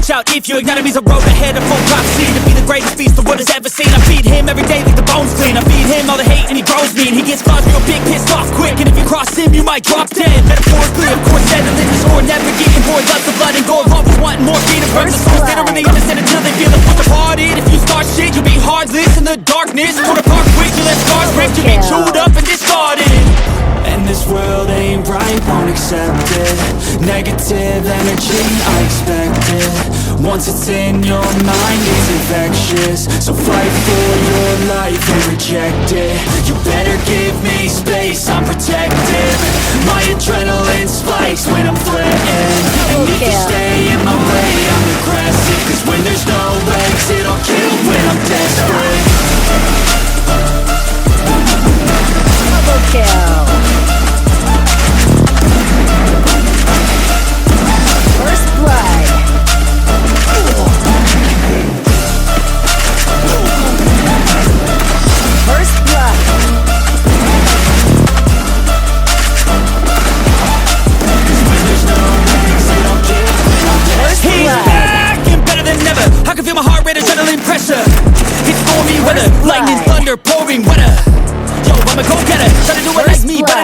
watch out if you ignite him. He's a road ahead of full prophecy to be the greatest beast the world has ever seen. I feed him every day like the bones clean. I feed him all the hate and he grows me, and he gets claws real big, pissed off quick. And if you cross him, you might drop dead. Metaphorically, of course, said to live his sword, never getting bored. Loves the blood and gore, always wanting more freedom from the source. They don't really understand until they feel it. Put the part in. If you start shit, you'll be heartless in the darkness. Torn apart quick, you let scars break. You get chewed up and discarded. And this world ain't right, won't accept it. Negative energy, I expect it. Once it's in your mind, it's infectious. So fight for your life and reject it. You better give me space, I'm protective. My adrenaline spikes when I'm threatened. And if you stay in my way, I'm aggressive. Cause when there's no exit, I'll kill when I'm desperate. Double kill. First blood. First blood. First He's blood. back and better than ever. I can feel my heart rate, adrenaline pressure. It's stormy weather, lightning, thunder, pouring weather. Yo, I'm a go-getter, try to do it like me, but I